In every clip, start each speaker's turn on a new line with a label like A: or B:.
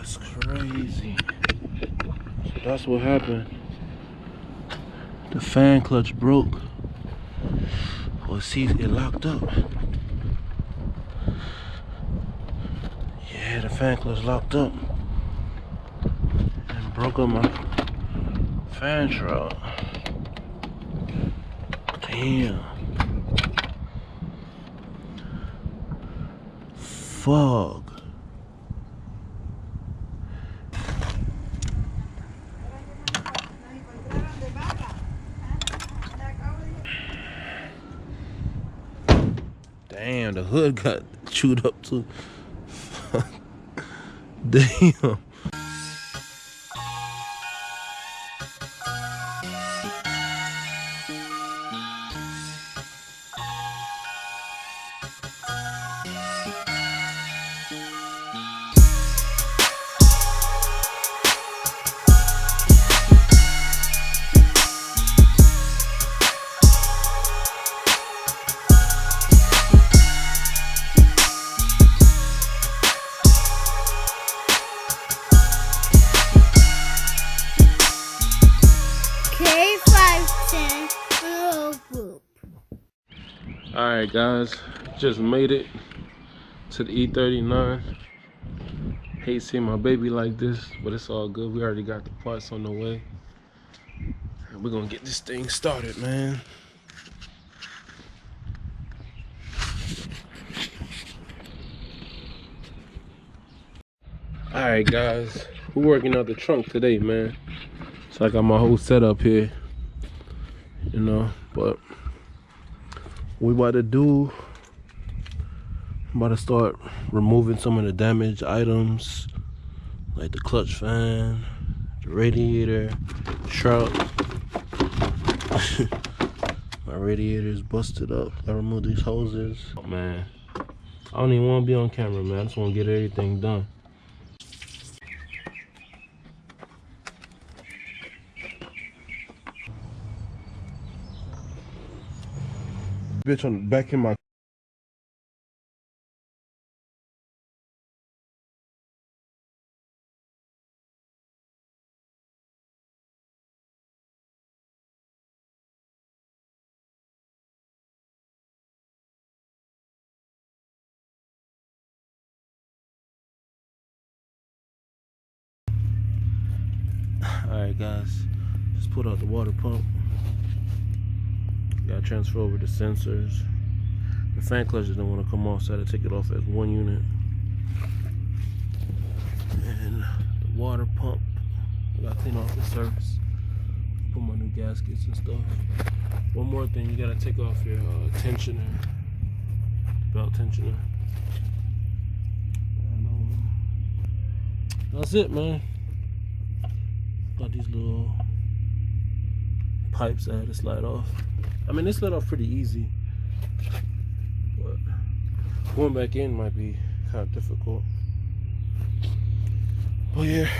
A: That's crazy. So that's what happened. The fan clutch broke. Well, see, it locked up. Yeah, the fan clutch locked up and broke up my fan shroud. Damn. Fuck. Damn, the hood got chewed up too. Damn. Alright guys, just made it to the E39. Hate seeing my baby like this, but it's all good. We already got the parts on the way. And we're gonna get this thing started, man. Alright guys, we're working out the trunk today, man. So I got my whole setup here, you know, but we about to start removing some of the damaged items, like the clutch fan, the radiator, shroud. My radiator is busted up. I removed these hoses. Oh, man, I don't even want to be on camera, man. I just want to get everything done. Bitch on the back in my. Alright guys, just put out the water pump. Gotta transfer over the sensors. The fan clutch didn't want to come off, so I had to take it off as one unit. And the water pump, I gotta clean off the surface. Put my new gaskets and stuff. One more thing, you gotta take off your tensioner, belt tensioner. And, that's it, man. Got these little pipes I had to slide off. I mean, they slid off pretty easy, but going back in might be kind of difficult. But yeah,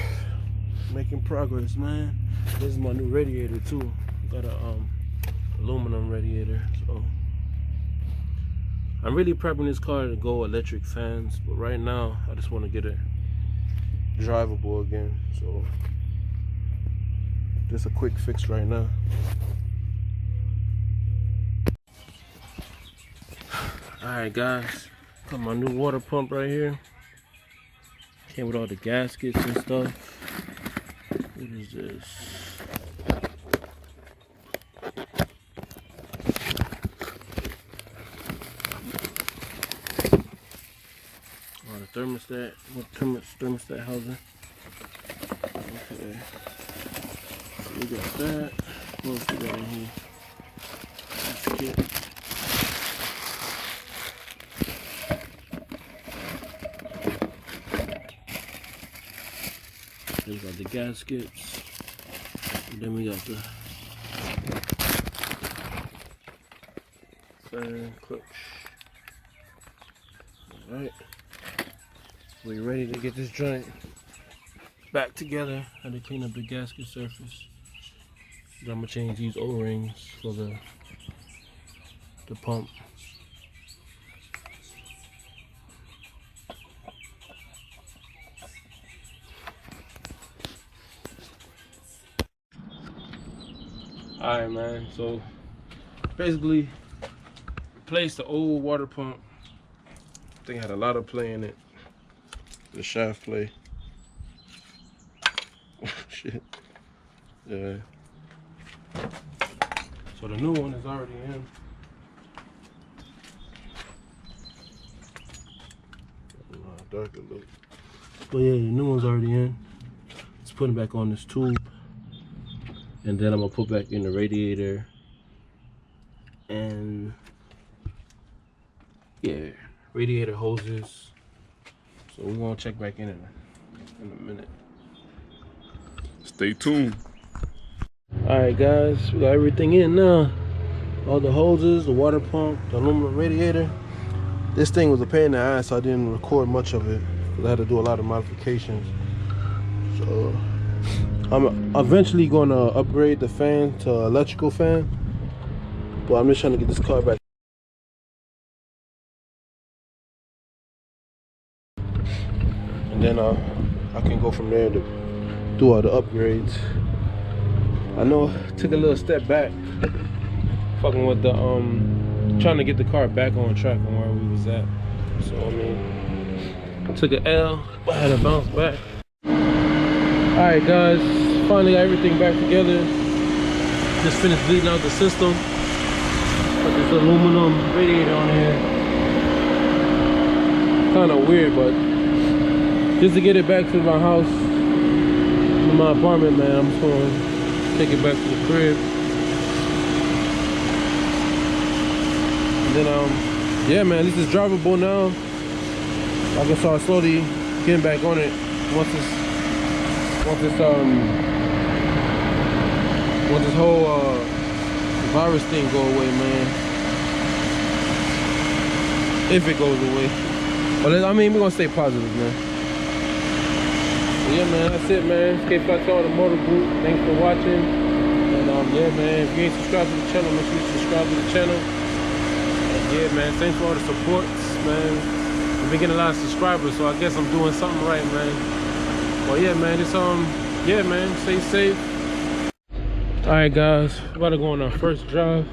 A: making progress, man. This is my new radiator too. Got a aluminum radiator, so I'm really prepping this car to go electric fans. But right now, I just want to get it drivable again. So just a quick fix right now. Alright guys, got my new water pump right here. Came with all the gaskets and stuff. What is this? Oh, the thermostat. What thermostat housing? Okay. So we got that. What else we got in here? Gasket. We got the gaskets, and then we got the fan clutch. Alright, we're ready to get this joint back together. I had to clean up the gasket surface. Then I'm gonna change these O-rings for the pump. Alright, man. So basically, replaced the old water pump. I think it had a lot of play in it. The shaft play. Shit. Yeah. So the new one is already in. Darker look. But yeah, the new one's already in. Just putting back on this tube. And then I'm gonna put back in the radiator. And yeah, radiator hoses. So we're gonna check back in a minute.
B: Stay tuned.
A: Alright guys, we got everything in now. All the hoses, the water pump, the aluminum radiator. This thing was a pain in the ass, so I didn't record much of it because I had to do a lot of modifications. So I'm eventually gonna upgrade the fan to electrical fan, but I'm just trying to get this car back. And then I can go from there to do all the upgrades. I know I took a little step back, fucking with the trying to get the car back on track on where we was at. So I mean, took an L, but I had to bounce back. Alright guys, finally got everything back together. Just finished bleeding out the system. Put this aluminum radiator on here. Kinda weird, but just to get it back to my house, to my apartment, man, I'm just gonna take it back to the crib. And then yeah man, this is drivable now. I can start slowly getting back on it once this whole virus thing go away, man. If it goes away. But I mean, we're gonna stay positive, man. But yeah, man, that's it, man. It's K-Flex on the Motor Group. Thanks for watching. And yeah, man, if you ain't subscribed to the channel, make sure you subscribe to the channel. And yeah, man, thanks for all the supports, man. I've been getting a lot of subscribers, so I guess I'm doing something right, man. Well, yeah, man, it's yeah, man, stay safe. All right, guys, we're about to go on our first drive.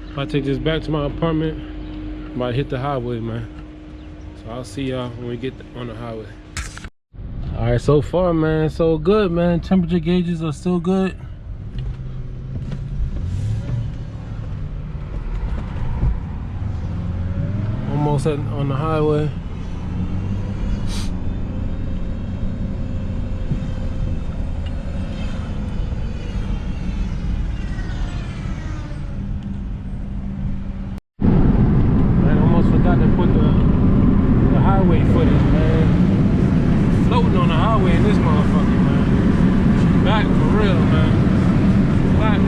A: If I take this back to my apartment, I'm about to hit the highway, man. So I'll see y'all when we get on the highway. All right, so far, man, so good, man. Temperature gauges are still good. Almost on the highway. Forgot to put the highway footage, man. Floating on the highway in this motherfucker, man. Back for real, man. Back.